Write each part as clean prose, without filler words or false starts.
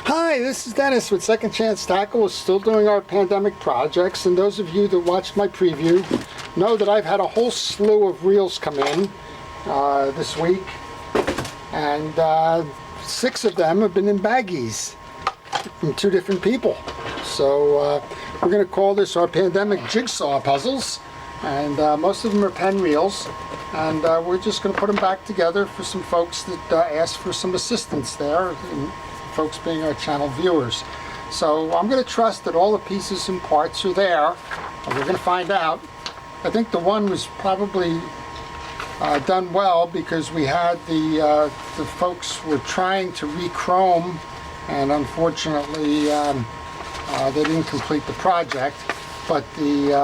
Hi, this is Dennis with Second Chance Tackle. We're still doing our pandemic projects, and those of you that watched my preview know that I've had a whole slew of reels come in this week, and 6 of them have been in baggies from 2 different people. So we're going to call this our pandemic jigsaw puzzles, and most of them are Penn reels, and we're just going to put them back together for some folks that asked for some assistance there, and folks being our channel viewers. So I'm going to trust that all the pieces and parts are there, and we're going to find out. I think the one was probably done well because we had the folks were trying to re-chrome, and unfortunately they didn't complete the project. But the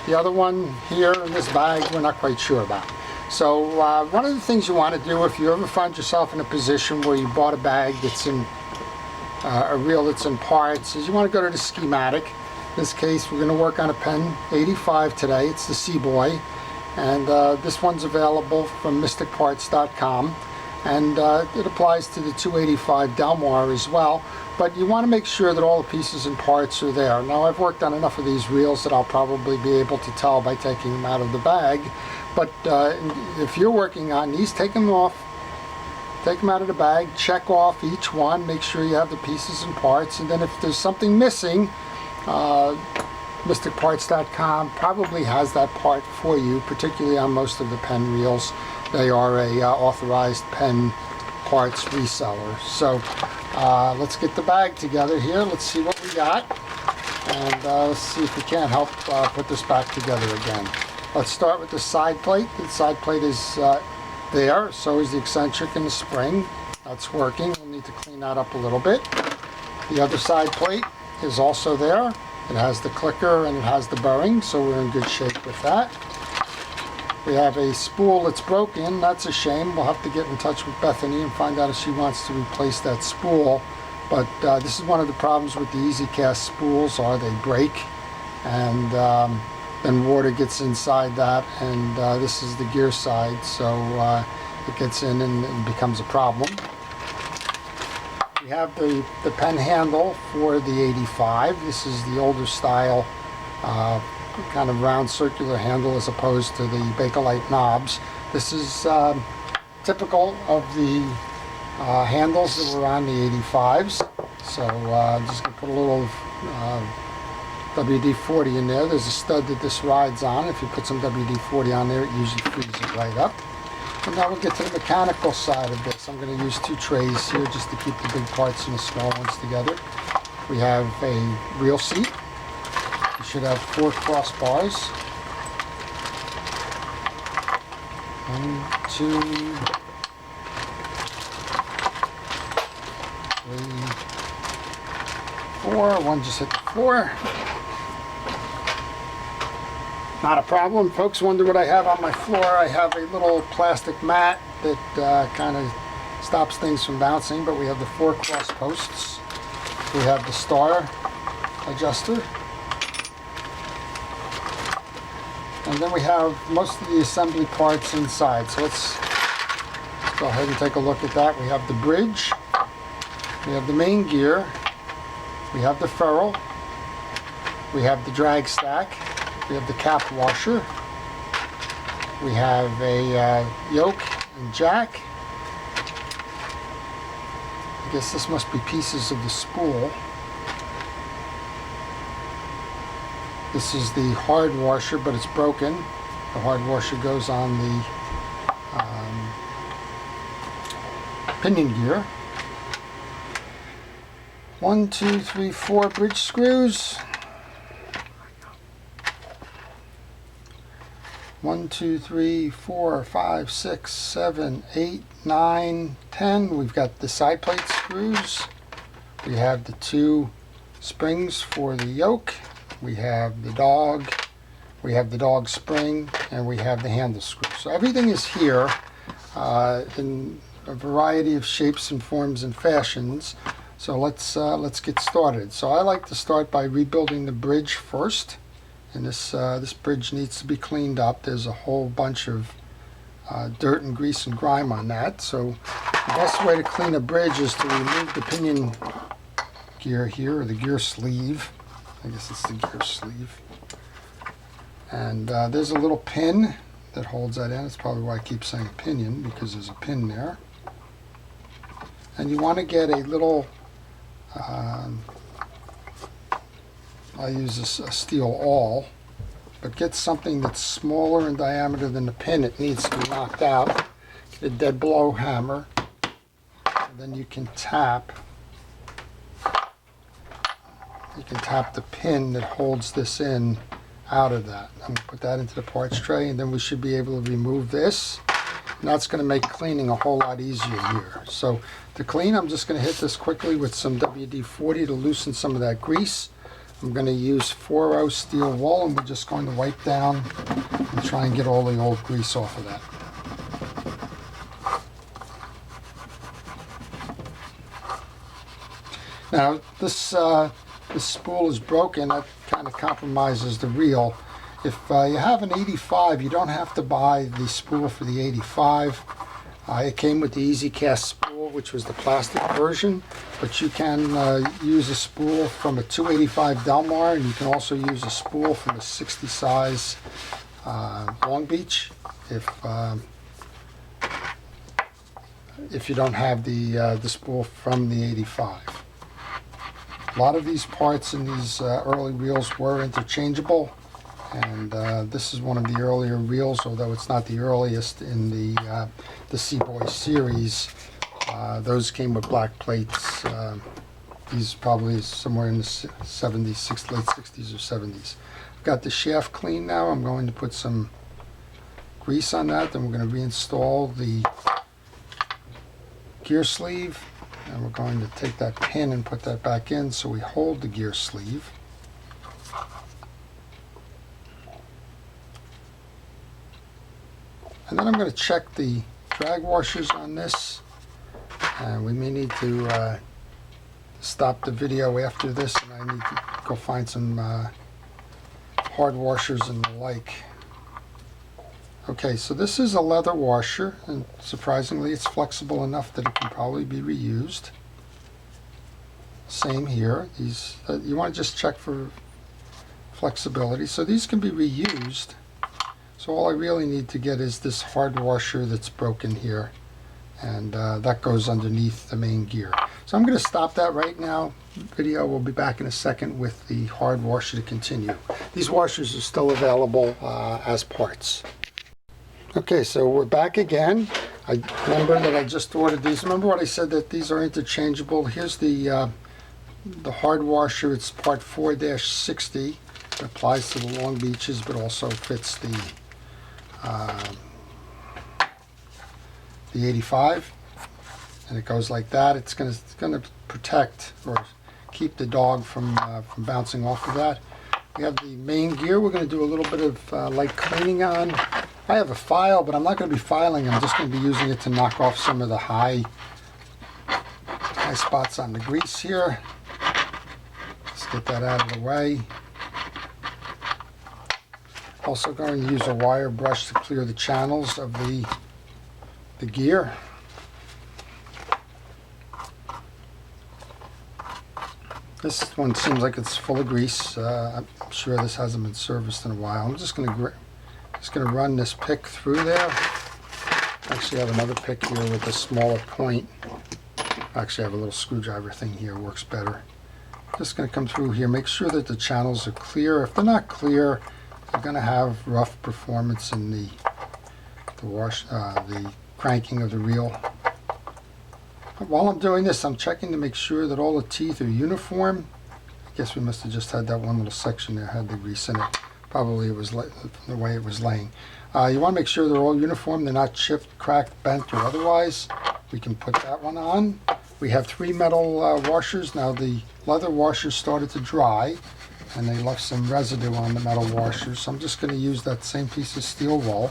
other one here in this bag, we're not quite sure about. So one of the things you want to do if you ever find yourself in a position where you bought a bag that's in a reel that's in parts, is you want to go to the schematic. In this case, we're going to work on a Penn 85 today. It's the Seaboy, and this one's available from mysticparts.com, and it applies to the 285 Delmar as well. But you want to make sure that all the pieces and parts are there. Now, I've worked on enough of these reels that I'll probably be able to tell by taking them out of the bag. But if you're working on these, take them off. Take them out of the bag, check off each one, make sure you have the pieces and parts, and then if there's something missing, mysticparts.com probably has that part for you, particularly on most of the Penn reels. They are a authorized Penn parts reseller. So let's get the bag together here. Let's see what we got, and let's see if we can't help put this back together again. Let's start with the side plate. The side plate is there, so is the eccentric and the spring. That's working. We'll need to clean that up a little bit. The other side plate is also there. It has the clicker and it has the bearing, so we're in good shape with that. We have a spool that's broken. That's a shame. We'll have to get in touch with Bethany and find out if she wants to replace that spool. But this is one of the problems with the Easy Cast spools, are they break, and then water gets inside that, and this is the gear side, so it gets in and becomes a problem. We have the Penn handle for the 85. This is the older style kind of round circular handle as opposed to the Bakelite knobs. This is typical of the handles that were on the 85s. So I'm just going to put a little WD-40 in there. There's a stud that this rides on. If you put some WD-40 on there, it usually frees it right up. And now we'll get to the mechanical side of this. I'm going to use 2 trays here just to keep the big parts and the small ones together. We have a reel seat. You should have 4 crossbars. 1, 2, 3, 4. One just hit the floor. Not a problem. Folks wonder what I have on my floor. I have a little plastic mat that kind of stops things from bouncing, but we have the 4 cross posts. We have the star adjuster. And then we have most of the assembly parts inside. So let's go ahead and take a look at that. We have the bridge. We have the main gear. We have the ferrule. We have the drag stack. We have the cap washer. We have a yoke and jack. I guess this must be pieces of the spool. This is the hard washer, but it's broken. The hard washer goes on the pinion gear. 1, 2, 3, 4 bridge screws. 1, 2, 3, 4, 5, 6, 7, 8, 9, 10. We've got the side plate screws. We have the 2 springs for the yoke. We have the dog. We have the dog spring, and we have the handle screw. So everything is here in a variety of shapes and forms and fashions. So let's get started. So I like to start by rebuilding the bridge first. And this bridge needs to be cleaned up. There's a whole bunch of dirt and grease and grime on that. So the best way to clean a bridge is to remove the pinion gear here, or the gear sleeve. I guess it's the gear sleeve. And there's a little pin that holds that in. That's probably why I keep saying pinion, because there's a pin there. And you want to get a little, I use a steel awl, but get something that's smaller in diameter than the pin. It needs to be knocked out. Get a dead blow hammer, and then you can tap. You can tap the pin that holds this in out of that. I'm going to put that into the parts tray, and then we should be able to remove this. And that's going to make cleaning a whole lot easier here. So to clean, I'm just going to hit this quickly with some WD-40 to loosen some of that grease. I'm going to use 4-0 steel wool, and we're just going to wipe down and try and get all the old grease off of that. Now this spool is broken. That kind of compromises the reel. If you have an 85, you don't have to buy the spool for the 85. It came with the Easy Cast spool, which was the plastic version, but you can use a spool from a 285 Delmar, and you can also use a spool from a 60 size Long Beach if you don't have the spool from the 85. A lot of these parts in these early reels were interchangeable, and this is one of the earlier reels, although it's not the earliest in the Seaboy series. Those came with black plates. These probably somewhere in the 70s, late 60s or 70s. I've got the shaft clean now. I'm going to put some grease on that, then we're going to reinstall the gear sleeve. And we're going to take that pin and put that back in so we hold the gear sleeve. And then I'm going to check the drag washers on this. And we may need to stop the video after this, and I need to go find some hard washers and the like. Okay, so this is a leather washer, and surprisingly it's flexible enough that it can probably be reused. Same here. These you want to just check for flexibility. So these can be reused. So all I really need to get is this hard washer that's broken here, and that goes underneath the main gear. So I'm going to stop that right now. Video, we'll be back in a second with the hard washer to continue. These washers are still available as parts. Okay, so we're back again. I remember that I just ordered these. Remember what I said, that these are interchangeable? Here's the hard washer. It's part 4-60. It applies to the Long Beaches, but also fits the 85. And it goes like that. It's gonna protect or keep the dog from bouncing off of that. We have the main gear. We're going to do a little bit of light cleaning on. I have a file, but I'm not going to be filing. I'm just going to be using it to knock off some of the high spots on the grease here. Let's get that out of the way. Also going to use a wire brush to clear the channels of the gear. This one seems like it's full of grease. I'm sure this hasn't been serviced in a while. I'm just going to run this pick through there. Actually, I have another pick here with a smaller point. Actually, I have a little screwdriver thing here. Works better. Just going to come through here. Make sure that the channels are clear. If they're not clear, you're going to have rough performance in the cranking of the reel. While I'm doing this, I'm checking to make sure that all the teeth are uniform. I guess we must have just had that one little section there had the grease in it. Probably it was the way it was laying. You want to make sure they're all uniform. They're not chipped, cracked, bent, or otherwise. We can put that one on. We have 3 metal washers. Now the leather washers started to dry, and they left some residue on the metal washers. So I'm just going to use that same piece of steel wool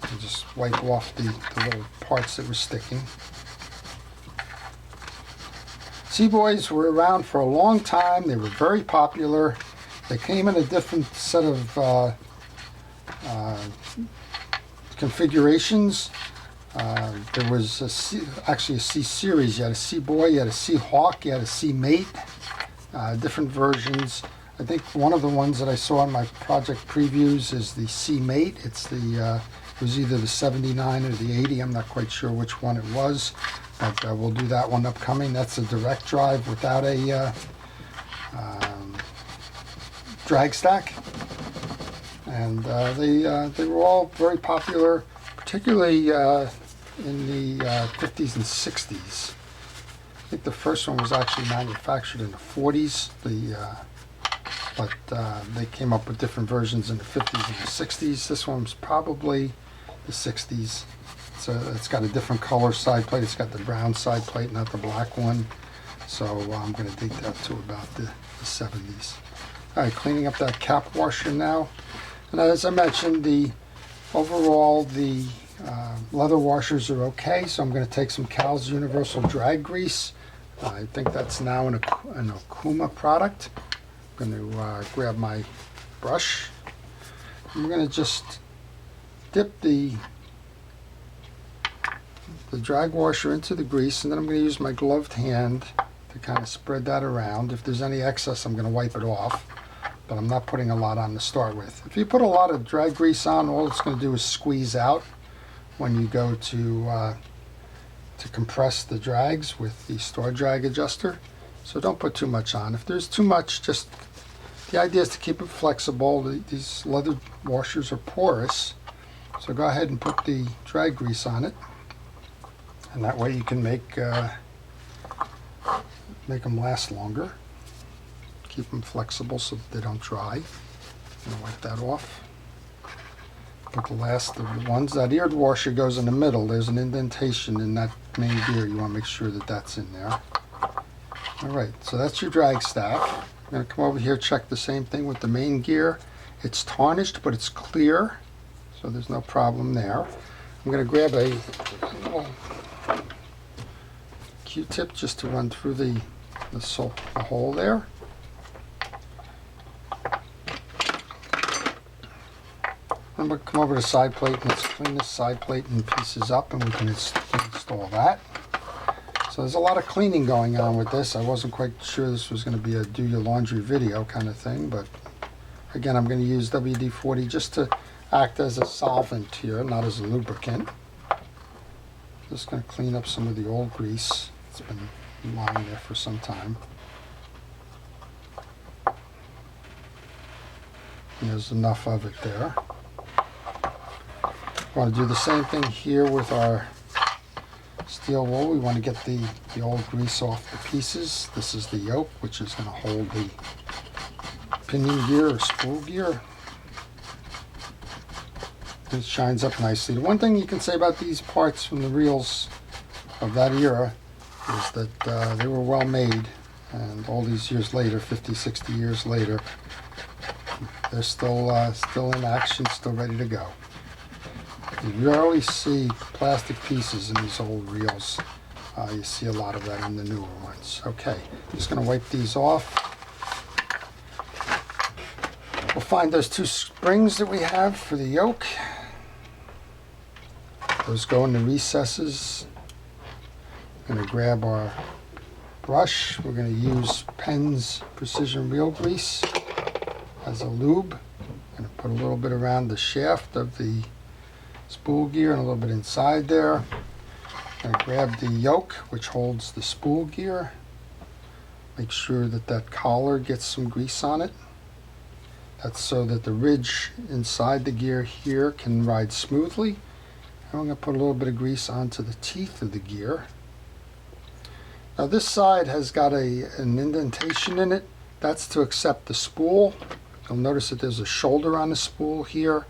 and just wipe off the little parts that were sticking. Seaboys were around for a long time. They were very popular. They came in a different set of configurations. There was actually a C series. You had a C boy, you had a C hawk, you had a C mate, different versions. I think one of the ones that I saw in my project previews is the C mate. It's the it was either the 79 or the 80. I'm not quite sure which one it was, but we'll do that one upcoming. That's a direct drive without a drag stack, and they were all very popular, particularly in the 50s and 60s. I think the first one was actually manufactured in the 40s. But they came up with different versions in the 50s and the 60s. This one's probably the 60s. So it's got a different color side plate. It's got the brown side plate, not the black one. So I'm going to date that to about the 70s. All right, cleaning up that cap washer now. And as I mentioned, overall the leather washers are okay. So I'm going to take some Cal's Universal Drag Grease. I think that's now an Okuma product. I'm going to grab my brush. I'm going to just dip the drag washer into the grease, and then I'm going to use my gloved hand to kind of spread that around. If there's any excess, I'm going to wipe it off, but I'm not putting a lot on to start with. If you put a lot of drag grease on, all it's going to do is squeeze out when you go to compress the drags with the store drag adjuster. So don't put too much on. If there's too much, the idea is to keep it flexible. These leather washers are porous, so go ahead and put the drag grease on it, and that way you can make them last longer. Keep them flexible so that they don't dry. I'm going to wipe that off. Put the last of the ones. That eared washer goes in the middle. There's an indentation in that main gear. You want to make sure that that's in there. All right, so that's your drag stack. I'm going to come over here, check the same thing with the main gear. It's tarnished, but it's clear, so there's no problem there. I'm going to grab a little Q-tip just to run through the hole there. I'm going to come over to the side plate and let's clean this side plate in pieces up, and we can install that. So there's a lot of cleaning going on with this. I wasn't quite sure this was going to be a do your laundry video kind of thing, but again, I'm going to use WD-40 just to act as a solvent here, not as a lubricant. Just going to clean up some of the old grease. It's been lying there for some time. And there's enough of it there. We want to do the same thing here with our steel wool. We want to get the old grease off the pieces. This is the yoke, which is going to hold the pinion gear or spool gear. It shines up nicely. The one thing you can say about these parts from the reels of that era is that they were well made, and all these years later, 50, 60 years later, they're still in action, still ready to go. You rarely see plastic pieces in these old reels. You see a lot of that in the newer ones. Okay, just going to wipe these off. We'll find those two springs that we have for the yoke. Those go in the recesses. We're going to grab our brush. We're going to use Penn's Precision Reel Grease as a lube. I'm going to put a little bit around the shaft of the spool gear and a little bit inside there. I'm going to grab the yoke, which holds the spool gear. Make sure that that collar gets some grease on it. That's so that the ridge inside the gear here can ride smoothly. I'm going to put a little bit of grease onto the teeth of the gear. Now this side has got an indentation in it. That's to accept the spool. You'll notice that there's a shoulder on the spool here,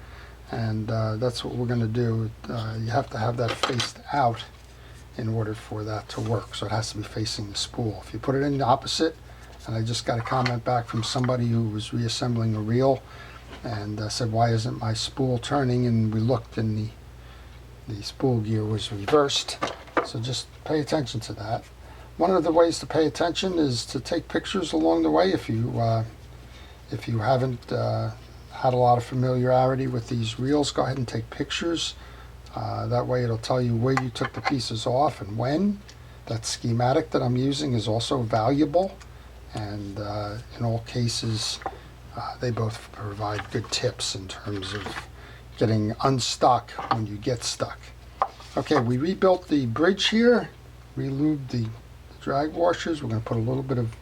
and that's what we're going to do. You have to have that faced out in order for that to work, so it has to be facing the spool. If you put it in the opposite, and I just got a comment back from somebody who was reassembling a reel and said, why isn't my spool turning? And we looked and the spool gear was reversed, so just pay attention to that. One of the ways to pay attention is to take pictures along the way. If you haven't had a lot of familiarity with these reels, go ahead and take pictures. That way it'll tell you where you took the pieces off and when. That schematic that I'm using is also valuable, and in all cases they both provide good tips in terms of getting unstuck when you get stuck. Okay, we rebuilt the bridge here, relubed the drag washers. We're going to put a little bit of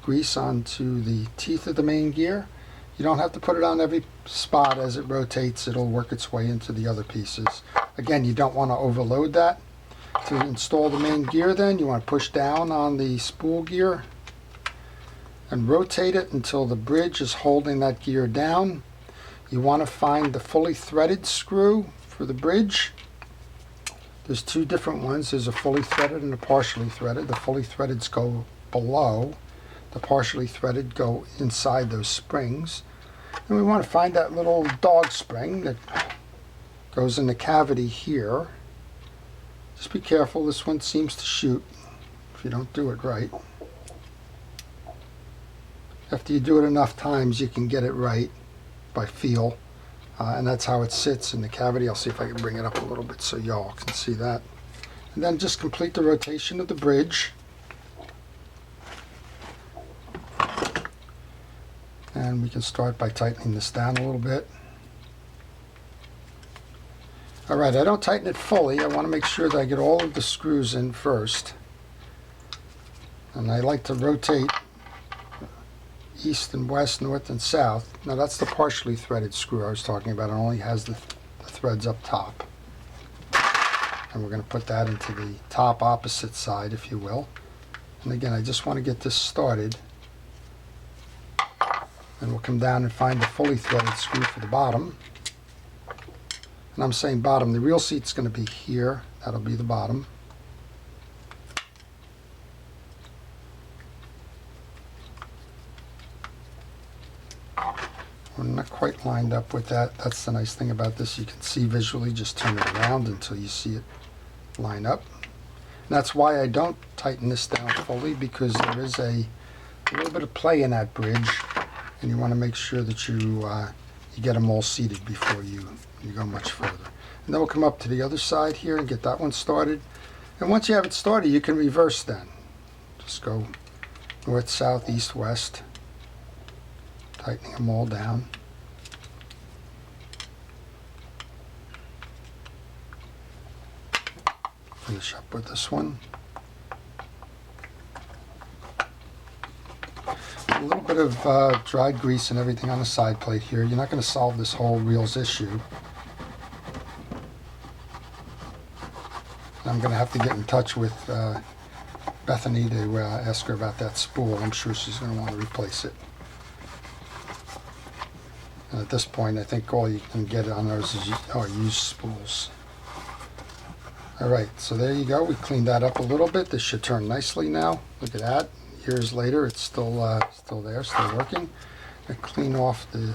grease onto the teeth of the main gear. You don't have to put it on every spot. As it rotates, it'll work its way into the other pieces. Again, you don't want to overload that. To install the main gear then, you want to push down on the spool gear and rotate it until the bridge is holding that gear down. You want to find the fully threaded screw for the bridge. There's two different ones. There's a fully threaded and a partially threaded. The fully threadeds go below. The partially threaded go inside those springs. And we want to find that little dog spring that goes in the cavity here. Just be careful, this one seems to shoot if you don't do it right. After you do it enough times, you can get it right by feel. And that's how it sits in the cavity. I'll see if I can bring it up a little bit so y'all can see that. And then just complete the rotation of the bridge. And we can start by tightening this down a little bit. Alright, I don't tighten it fully. I want to make sure that I get all of the screws in first. And I like to rotate east and west, north and south. Now that's the partially threaded screw I was talking about. It only has the threads up top. And we're going to put that into the top opposite side, if you will. And again, I just want to get this started. And we'll come down and find the fully threaded screw for the bottom. And I'm saying bottom, the reel seat's going to be here. That'll be the bottom. We're not quite lined up with that. That's the nice thing about this. You can see visually, just turn it around until you see it line up. And that's why I don't tighten this down fully, because there is a little bit of play in that bridge, and you want to make sure that you get them all seated before you go much further. And then we'll come up to the other side here and get that one started. And once you have it started, you can reverse then. Just go north, south, east, west, tightening them all down. Finish up with this one. A little bit of dried grease and everything on the side plate here. You're not going to solve this whole reels issue. I'm going to have to get in touch with Bethany to ask her about that spool. I'm sure she's going to want to replace it. And at this point, I think all you can get on those is used spools. Alright, so there you go. We cleaned that up a little bit. This should turn nicely now. Look at that. Years later, it's still there, still working. I clean off the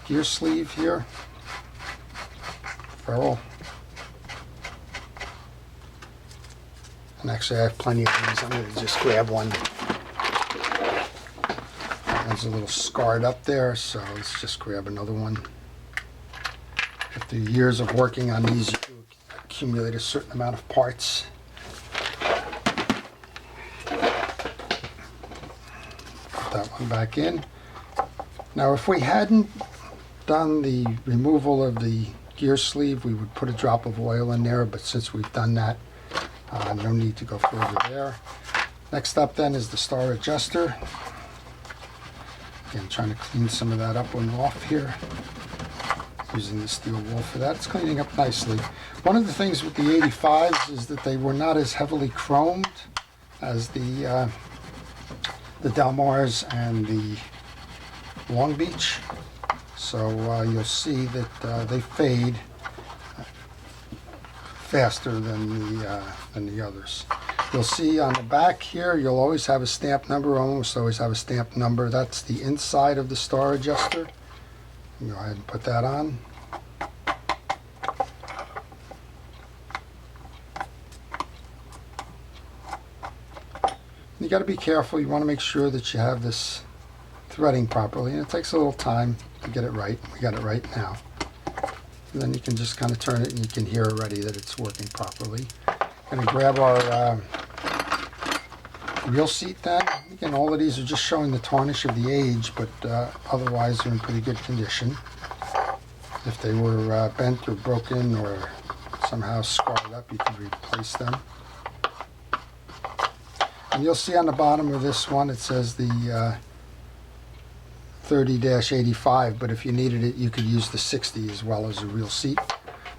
gear sleeve here. Ferrule. And actually, I have plenty of these. I'm going to just grab one. That one's a little scarred up there, so let's just grab another one. After years of working on these, you accumulate a certain amount of parts. That one back in. Now if we hadn't done the removal of the gear sleeve, we would put a drop of oil in there, but since we've done that, no need to go further there. Next up then is the star adjuster. Again, trying to clean some of that up and off here. Using the steel wool for that. It's cleaning up nicely. One of the things with the 85s is that they were not as heavily chromed as the Del Mars and the Long Beach. So you'll see that they fade faster than the others. You'll see on the back here, you'll always have a stamp number, almost always have a stamp number. That's the inside of the star adjuster. Go ahead and put that on. You got to be careful. You want to make sure that you have this threading properly, and it takes a little time to get it right. We got it right now. And then you can just kind of turn it and you can hear already that it's working properly. Going to grab our reel seat then. Again, all of these are just showing the tarnish of the age, but otherwise they're in pretty good condition. If they were bent or broken or somehow scarred up, you can replace them. And you'll see on the bottom of this one it says the 30-85, but if you needed it you could use the 60 as well as a reel seat.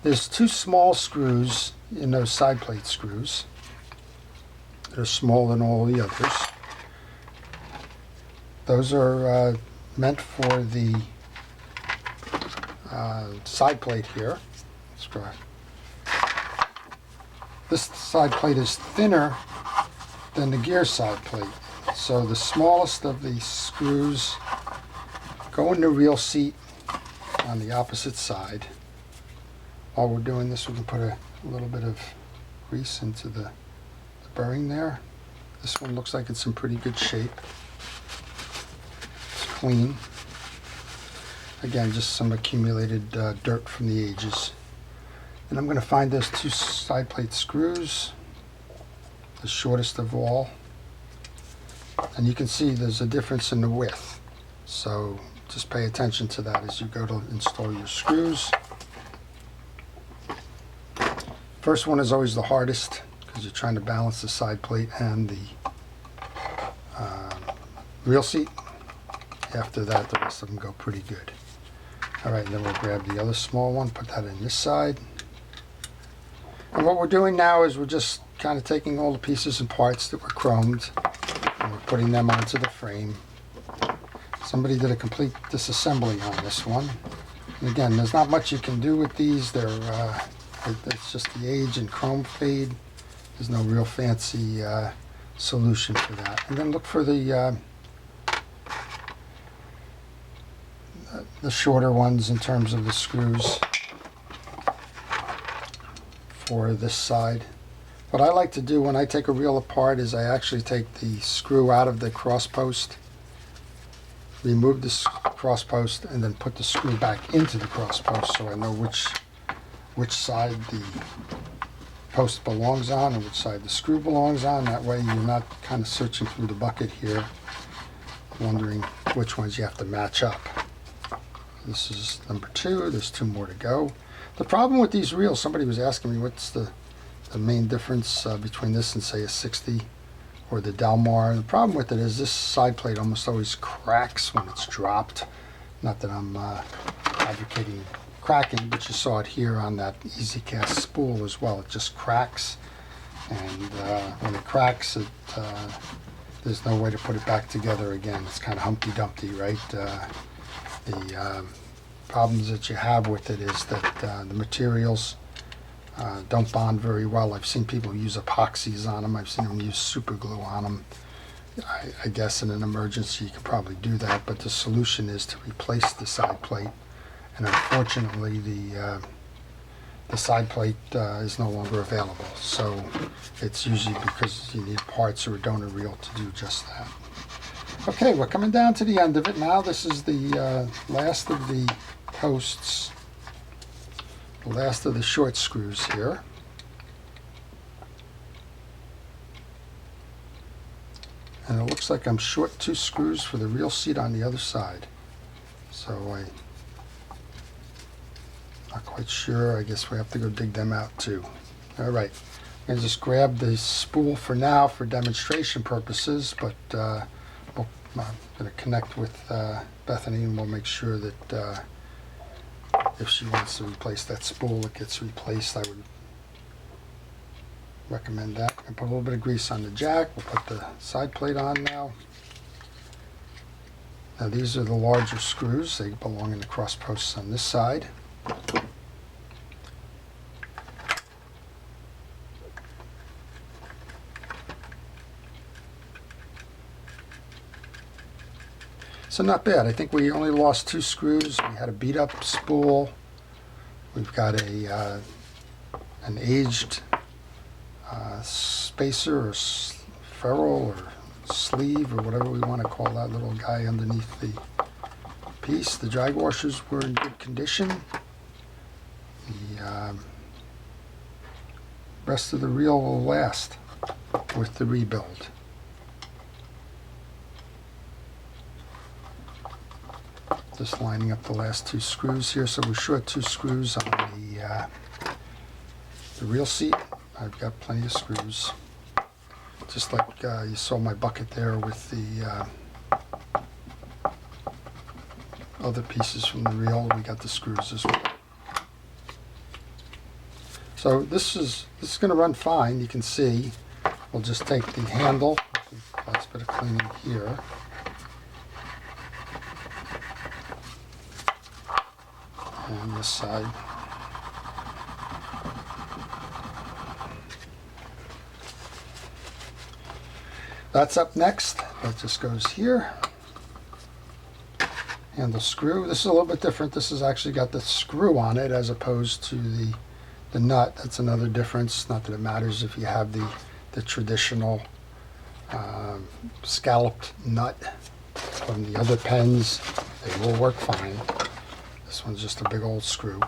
There's two small screws in those side plate screws. They're smaller than all the others. Those are meant for the side plate here. Let's go ahead. This side plate is thinner than the gear side plate. So the smallest of the screws go in the reel seat on the opposite side. While we're doing this, we can put a little bit of grease into the bearing there. This one looks like it's in pretty good shape. It's clean. Again, just some accumulated dirt from the ages. And I'm going to find those two side plate screws, the shortest of all. And you can see there's a difference in the width. So just pay attention to that as you go to install your screws. First one is always the hardest because you're trying to balance the side plate and the reel seat. After that, the rest of them go pretty good. Alright, then we'll grab the other small one, put that in this side. And what we're doing now is we're just kind of taking all the pieces and parts that were chromed and we're putting them onto the frame. Somebody did a complete disassembly on this one. And again, there's not much you can do with these. It's just the age and chrome fade. There's no real fancy solution for that. And then look for the shorter ones in terms of the screws for this side. What I like to do when I take a reel apart is I actually take the screw out of the cross post, remove the cross post, and then put the screw back into the cross post so I know which side the post belongs on and which side the screw belongs on. That way you're not kind of searching through the bucket here wondering which ones you have to match up. This is number 2. There's 2 more to go. The problem with these reels, somebody was asking me what's the main difference between this and say a 60 or the Delmar. The problem with it is this side plate almost always cracks when it's dropped. Not that I'm advocating cracking, but you saw it here on that Easy Cast spool as well. It just cracks, and when it cracks, there's no way to put it back together again. It's kind of Humpty Dumpty, right? The problems that you have with it is that the materials don't bond very well. I've seen people use epoxies on them. I've seen them use super glue on them. I guess in an emergency you could probably do that, but the solution is to replace the side plate. And unfortunately, the side plate is no longer available. So it's usually because you need parts or a donor reel to do just that. Okay, we're coming down to the end of it now. This is the last of the posts, the last of the short screws here. And it looks like I'm short 2 screws for the reel seat on the other side. So I'm not quite sure. I guess we have to go dig them out too. All right, I'm going to just grab the spool for now for demonstration purposes, but I'm going to connect with Bethany and we'll make sure that if she wants to replace that spool, it gets replaced. I would recommend that. And put a little bit of grease on the jack. We'll put the side plate on now. Now these are the larger screws. They belong in the cross posts on this side. So not bad. I think we only lost 2 screws. We had a beat up spool. We've got a an aged spacer or ferrule or sleeve or whatever we want to call that little guy underneath the piece. The drag washers were in good condition. The rest of the reel will last with the rebuild. Just lining up the last 2 screws here, so we're short 2 screws on the reel seat. I've got plenty of screws, just like you saw my bucket there with the other pieces from the reel. We got the screws as well. So this is going to run fine. You can see we'll just take the handle, lots bit of cleaning here, and this side. That's up next. That just goes here. Handle screw. This is a little bit different. This has actually got the screw on it as opposed to the nut. That's another difference. Not that it matters if you have the traditional scalloped nut from the other Penns. They will work fine. This one's just a big old screw.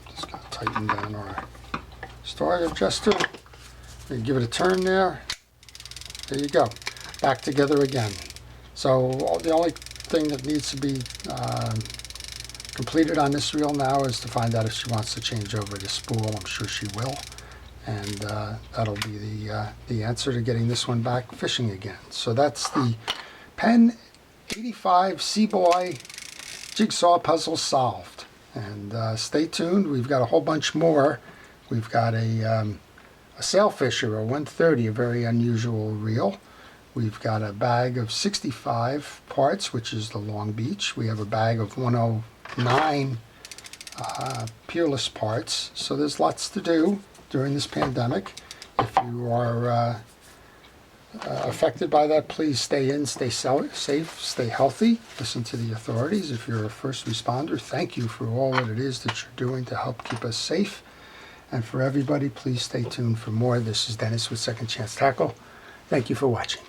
Just got to tighten down our story adjuster. You give it a turn there. There you go. Back together again. So the only thing that needs to be completed on this reel now is to find out if she wants to change over the spool. I'm sure she will. And that'll be the answer to getting this one back fishing again. So that's the Penn 85 Seaboy jigsaw puzzle solved. And stay tuned. We've got a whole bunch more. We've got a sailfisher, a 130, a very unusual reel. We've got a bag of 65 parts, which is the Long Beach. We have a bag of 109 Peerless parts. So there's lots to do during this pandemic. If you are affected by that, please stay in, stay safe, stay healthy, listen to the authorities. If you're a first responder, thank you for all that it is that you're doing to help keep us safe. And for everybody, please stay tuned for more. This is Dennis with Second Chance Tackle. Thank you for watching.